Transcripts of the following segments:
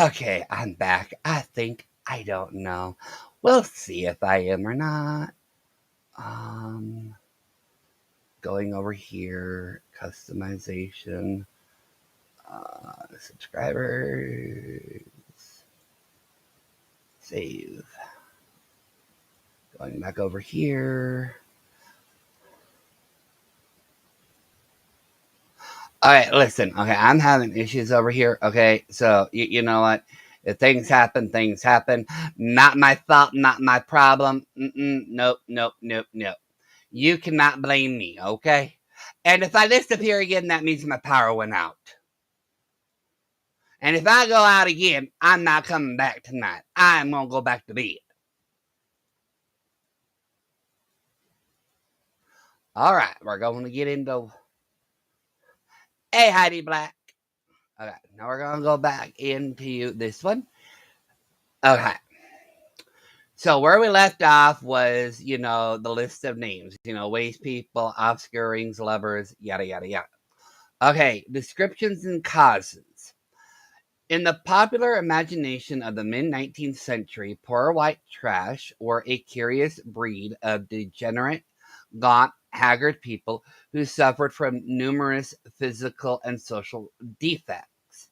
Okay, I'm back. I don't know. We'll see if I am or not. Um, Going over here, customization, subscribers, save. Going back over here. All right, listen. Okay, I'm having issues over here. Okay, so you know what? If things happen, things happen. Not my fault, not my problem. Nope, nope, nope, nope. You cannot blame me, okay? And if I disappear again, that means my power went out. And if I go out again, I'm not coming back tonight. I'm gonna go back to bed. All right, we're going to get into. Hey, Heidi Black. Okay, now we're gonna go back into this one. Okay. So where we left off was, the list of names, waste people, offscourings, lovers, yada yada yada. Okay, descriptions and causes. In the popular imagination of the mid 19th century, poor white trash were a curious breed of degenerate, gaunt, haggard people who suffered from numerous physical and social defects.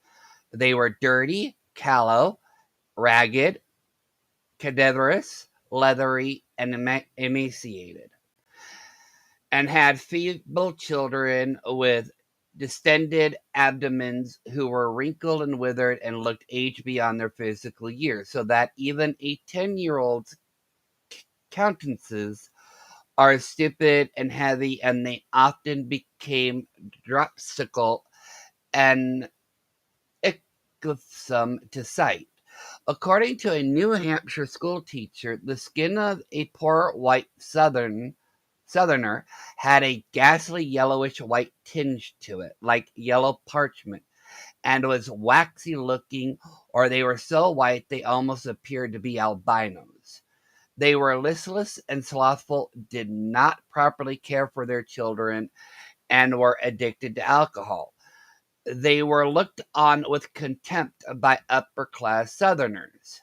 They were dirty, callow, ragged, cadaverous, leathery, and emaciated, and had feeble children with distended abdomens who were wrinkled and withered and looked aged beyond their physical years, so that even a 10-year-old's countenances are stupid and heavy, and they often became dropsical and irksome to sight. According to a New Hampshire school teacher, the skin of a poor white southerner had a ghastly yellowish white tinge to it, like yellow parchment, and was waxy looking, or they were so white they almost appeared to be albinos. They were listless and slothful, did not properly care for their children, and were addicted to alcohol. They were looked on with contempt by upper class Southerners.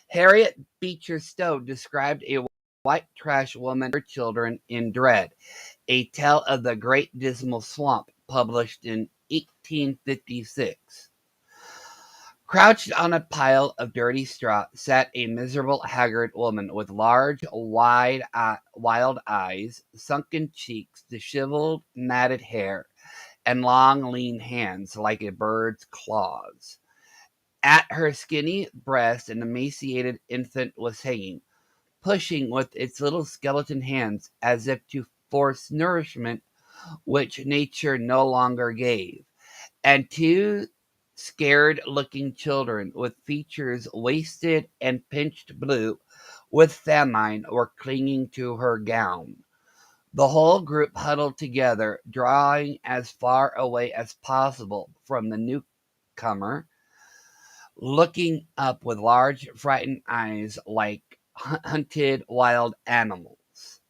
Harriet Beecher Stowe described a white trash woman and her children in Dread, a tale of the Great Dismal Swamp, published in 1856. Crouched on a pile of dirty straw sat a miserable, haggard woman with large, wild eyes, sunken cheeks, disheveled, matted hair, and long, lean hands like a bird's claws. At her skinny breast, an emaciated infant was hanging, pushing with its little skeleton hands as if to force nourishment which nature no longer gave, and two scared looking children with features wasted and pinched blue with famine were clinging to her gown. The whole group huddled together, drawing as far away as possible from the newcomer, looking up with large, frightened eyes like hunted wild animals.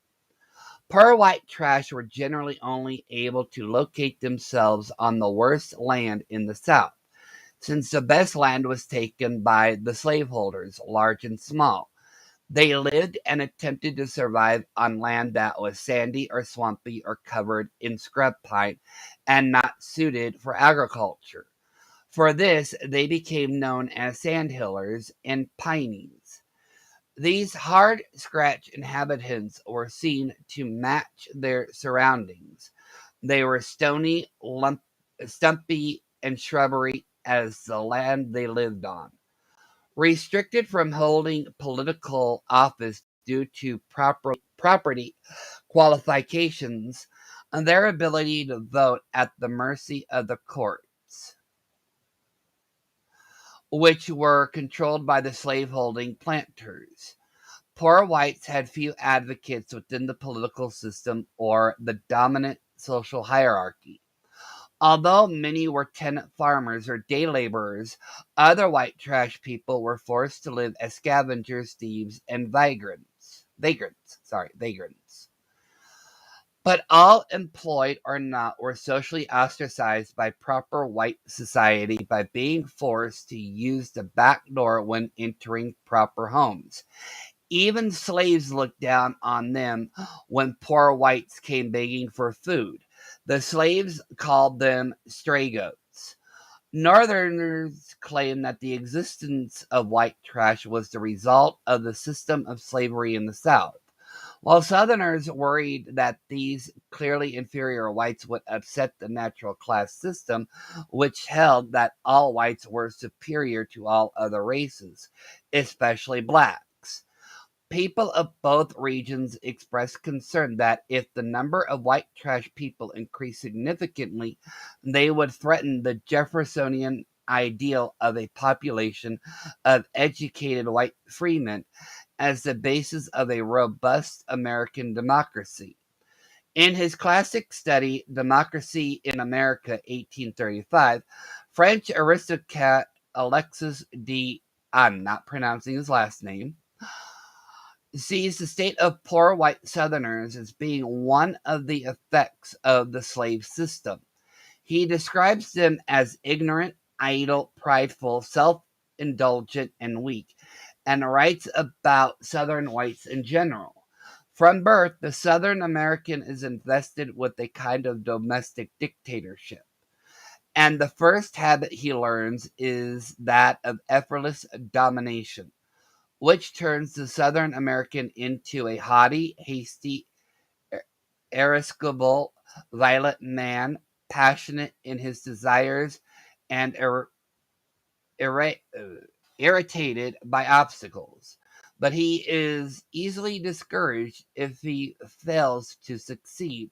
Poor white trash were generally only able to locate themselves on the worst land in the South, since the best land was taken by the slaveholders, large and small. They lived and attempted to survive on land that was sandy or swampy or covered in scrub pine and not suited for agriculture. For this, they became known as sandhillers and pineys. These hard scratch inhabitants were seen to match their surroundings. They were stony, stumpy, and shrubbery as the land they lived on. Restricted from holding political office due to property qualifications and their ability to vote at the mercy of the courts, which were controlled by the slaveholding planters. Poor whites had few advocates within the political system or the dominant social hierarchy. Although many were tenant farmers or day laborers, other white trash people were forced to live as scavengers, thieves, and vagrants. Vagrants. But all employed or not were socially ostracized by proper white society by being forced to use the back door when entering proper homes. Even slaves looked down on them when poor whites came begging for food. The slaves called them stray goats. Northerners claimed that the existence of white trash was the result of the system of slavery in the South, while Southerners worried that these clearly inferior whites would upset the natural class system, which held that all whites were superior to all other races, especially blacks. People of both regions expressed concern that if the number of white trash people increased significantly, they would threaten the Jeffersonian ideal of a population of educated white freemen as the basis of a robust American democracy. In his classic study, Democracy in America, 1835, French aristocrat Alexis de, I'm not pronouncing his last name, sees the state of poor white Southerners as being one of the effects of the slave system. He describes them as ignorant, idle, prideful, self indulgent, and weak, and writes about Southern whites in general. From birth, the Southern American is invested with a kind of domestic dictatorship. And the first habit he learns is that of effortless domination, which turns the Southern American into a haughty, hasty, irascible, violent man, passionate in his desires and irra- irritated by obstacles. But he is easily discouraged if he fails to succeed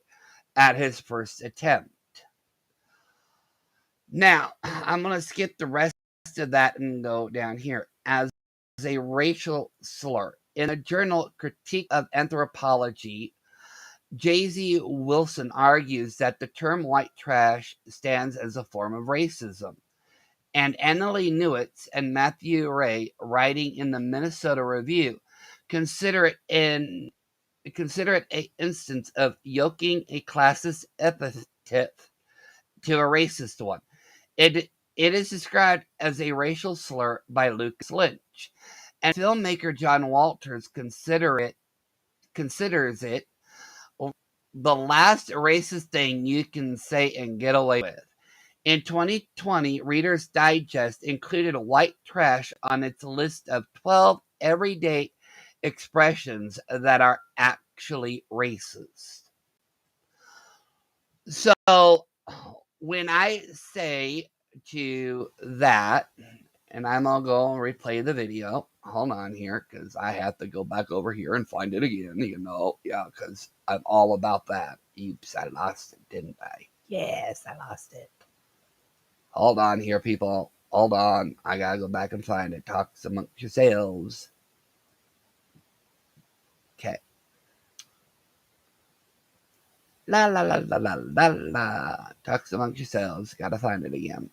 at his first attempt. Now, I'm going to skip the rest of that and go down here. As a racial slur. In a journal, Critique of Anthropology, J.Z. Wilson argues that the term white trash stands as a form of racism. And Annalee Newitz and Matthew Ray, writing in the Minnesota Review, consider it an instance of yoking a classist epithet to a racist one. It is described as a racial slur by Lucas Lynch, and filmmaker John Walters considers it the last racist thing you can say and get away with. In 2020, Reader's Digest included white trash on its list of 12 everyday expressions that are actually racist. So, when I say to that, and I'm going to go and replay the video. Hold on here, because I have to go back over here and find it again, Yeah, because I'm all about that. Oops, I lost it, didn't I? Yes, I lost it. Hold on here, people. Hold on. I got to go back and find it. Talk amongst yourselves. Okay. La la la la la la la. Talk amongst yourselves. Got to find it again.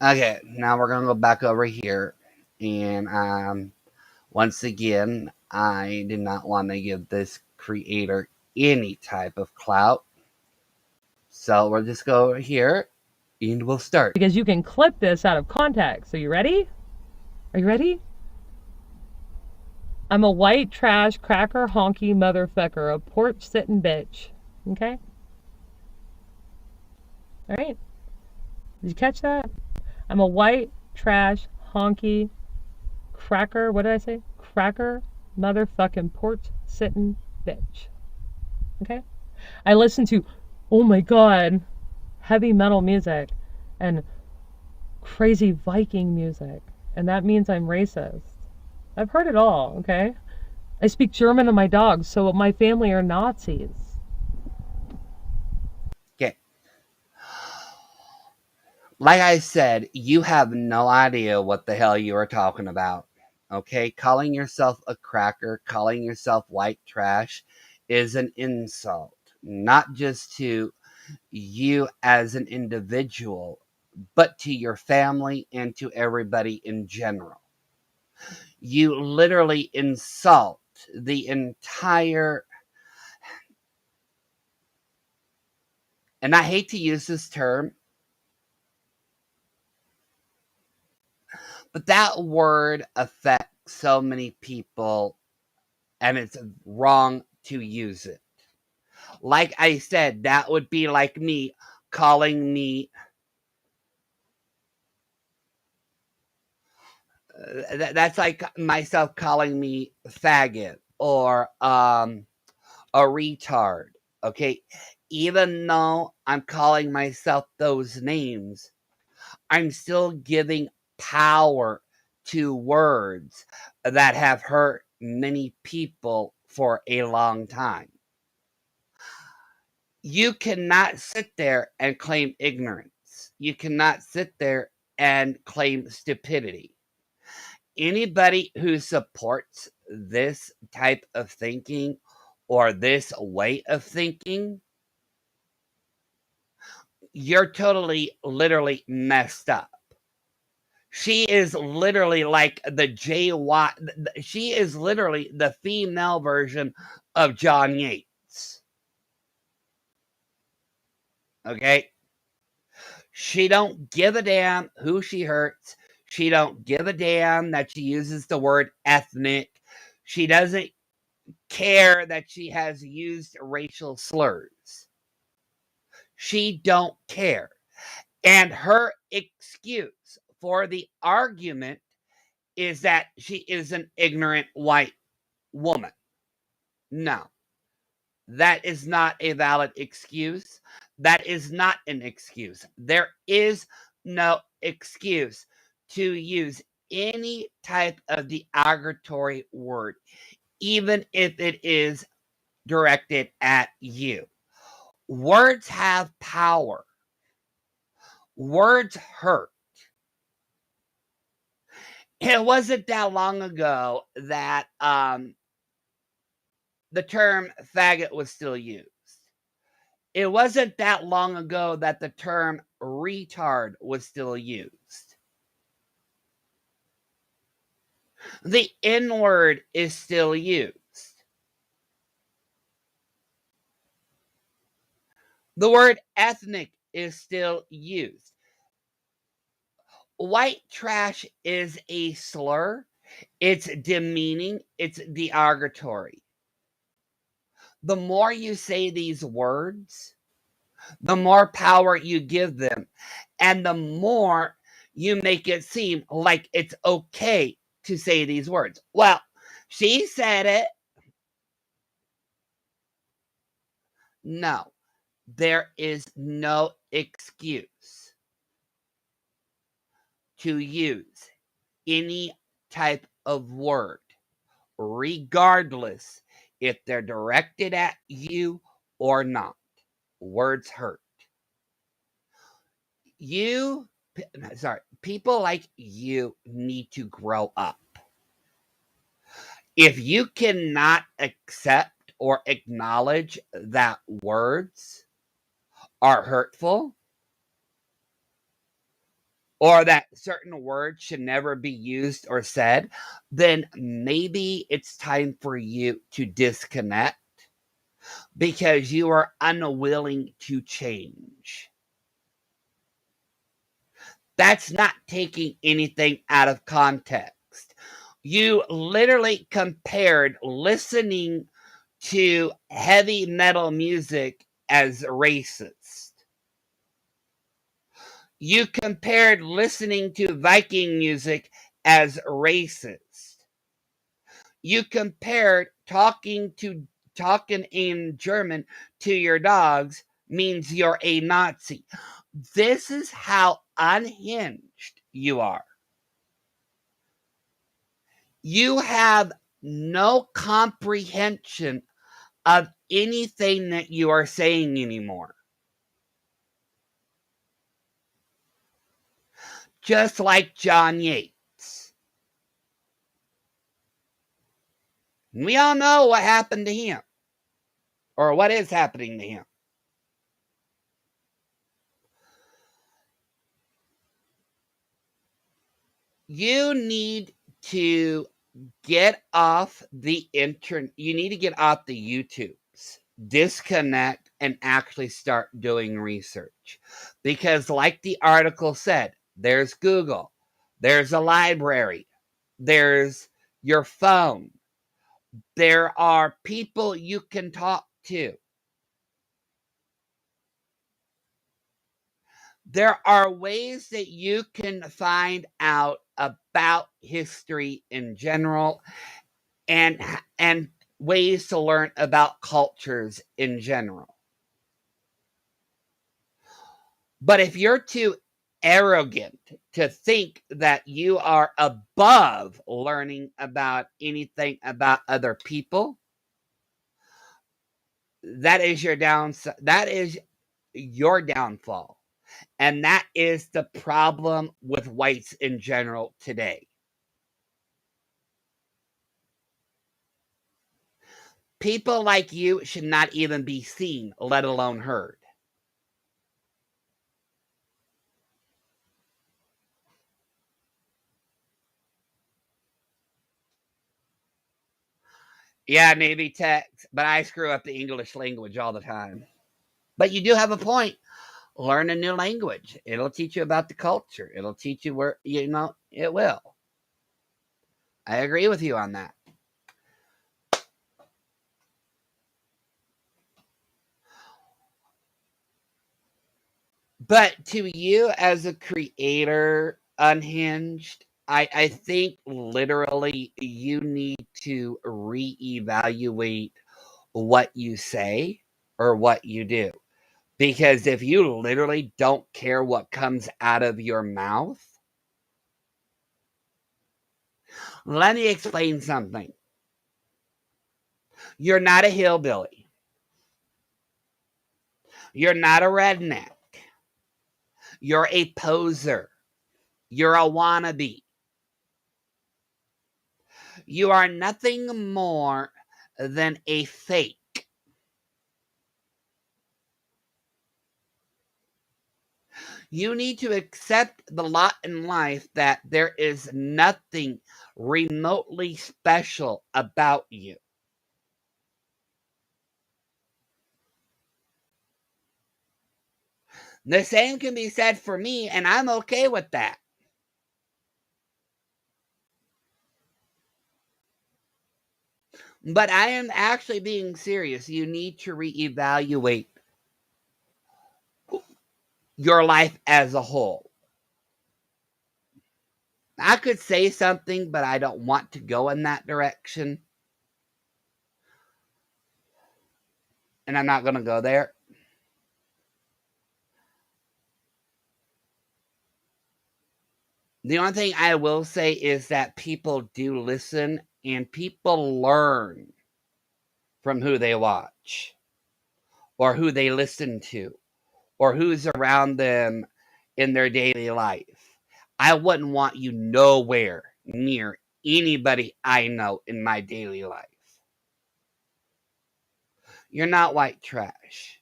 Okay, now we're going to go back over here. And once again, I did not want to give this creator any type of clout. So we'll just go over here and we'll start. Because you can clip this out of context. Are you ready? Are you ready? I'm a white trash cracker honky motherfucker, a porch sitting bitch. Okay? All right? Did you catch that? I'm a white trash honky cracker. What did I say? Cracker motherfucking porch sitting bitch. Okay? I listen to, oh my god, heavy metal music and crazy Viking music. And that means I'm racist. I've heard it all, okay? I speak German to my dogs, so my family are Nazis. Okay. Like I said, you have no idea what the hell you are talking about. Okay? Calling yourself a cracker, calling yourself white trash is an insult, not just to you as an individual, but to your family and to everybody in general. You literally insult the entire, and I hate to use this term, but that word affects so many people and it's wrong to use it. Like I said, that would be like me calling me that's like myself calling me faggot or a retard. Okay, even though I'm calling myself those names, I'm still giving power to words that have hurt many people for a long time. You cannot sit there and claim ignorance. You cannot sit there and claim stupidity. Anybody who supports this type of thinking or this way of thinking, you're totally, literally messed up. She is literally like the JY. She is literally the female version of John Yates. Okay? She don't give a damn who she hurts. She don't give a damn that she uses the word ethnic. She doesn't care that she has used racial slurs. She don't care. And her excuse for the argument is that she is an ignorant white woman. No, that is not a valid excuse. That is not an excuse. There is no excuse to use any type of derogatory word, even if it is directed at you. Words have power. Words hurt. It wasn't that long ago that the term faggot was still used. It wasn't that long ago that the term retard was still used. The N word is still used. The word ethnic is still used. White trash is a slur. It's demeaning. It's derogatory. The more you say these words, the more power you give them, and the more you make it seem like it's okay to say these words. Well, she said it. No, there is no excuse to use any type of word, regardless if they're directed at you or not. Words hurt. People like you need to grow up. If you cannot accept or acknowledge that words are hurtful or that certain words should never be used or said, then maybe it's time for you to disconnect because you are unwilling to change. That's not taking anything out of context. You literally compared listening to heavy metal music as racist. You compared listening to Viking music as racist. You compared talking in German to your dogs means you're a Nazi. This is how unhinged you are. You have no comprehension of anything that you are saying anymore. just like John Yates. We all know what happened to him, or what is happening to him. You need to get off the internet. You need to get off the YouTubes, disconnect, and actually start doing research. Because, like the article said, there's Google, there's a library, there's your phone, there are people you can talk to. There are ways that you can find out about history in general, and ways to learn about cultures in general. But if you're too arrogant to think that you are above learning about anything about other people, that is your downside. That is your downfall. And that is the problem with whites in general today. People like you should not even be seen, let alone heard. Yeah, Navy techs, but I screw up the English language all the time. But you do have a point. Learn a new language. It'll teach you about the culture. It'll teach you where, it will. I agree with you on that. But to you as a creator, Unhinged, I think literally you need to reevaluate what you say or what you do. Because if you literally don't care what comes out of your mouth, let me explain something. You're not a hillbilly. You're not a redneck. You're a poser. You're a wannabe. You are nothing more than a fake. You need to accept the lot in life that there is nothing remotely special about you. The same can be said for me, and I'm okay with that. But I am actually being serious. You need to reevaluate your life as a whole. I could say something, but I don't want to go in that direction. And I'm not going to go there. The only thing I will say is that people do listen and people learn from who they watch or who they listen to or who's around them in their daily life. I wouldn't want you nowhere near anybody I know in my daily life. You're not white trash.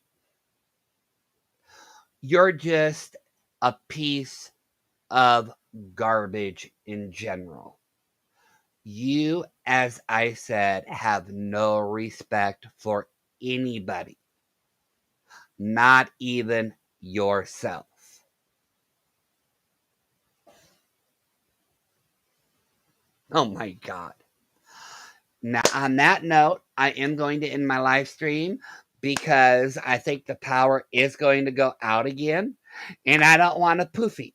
You're just a piece of garbage in general. You, as I said, have no respect for anybody, not even yourself. Oh my God. Now, on that note, I am going to end my live stream because I think the power is going to go out again, and I don't want to poofy.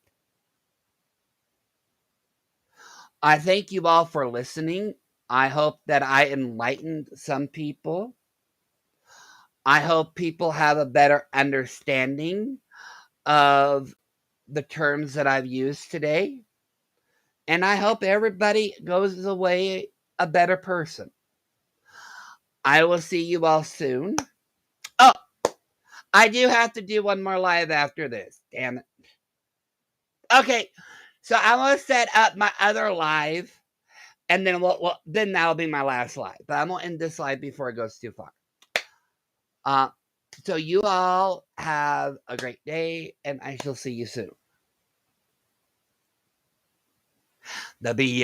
I thank you all for listening. I hope that I enlightened some people. I hope people have a better understanding of the terms that I've used today. And I hope everybody goes away a better person. I will see you all soon. Oh, I do have to do one more live after this. Damn it. Okay. So I'm gonna set up my other live, and then then that'll be my last live. But I'm gonna end this live before it goes too far. So you all have a great day, and I shall see you soon. The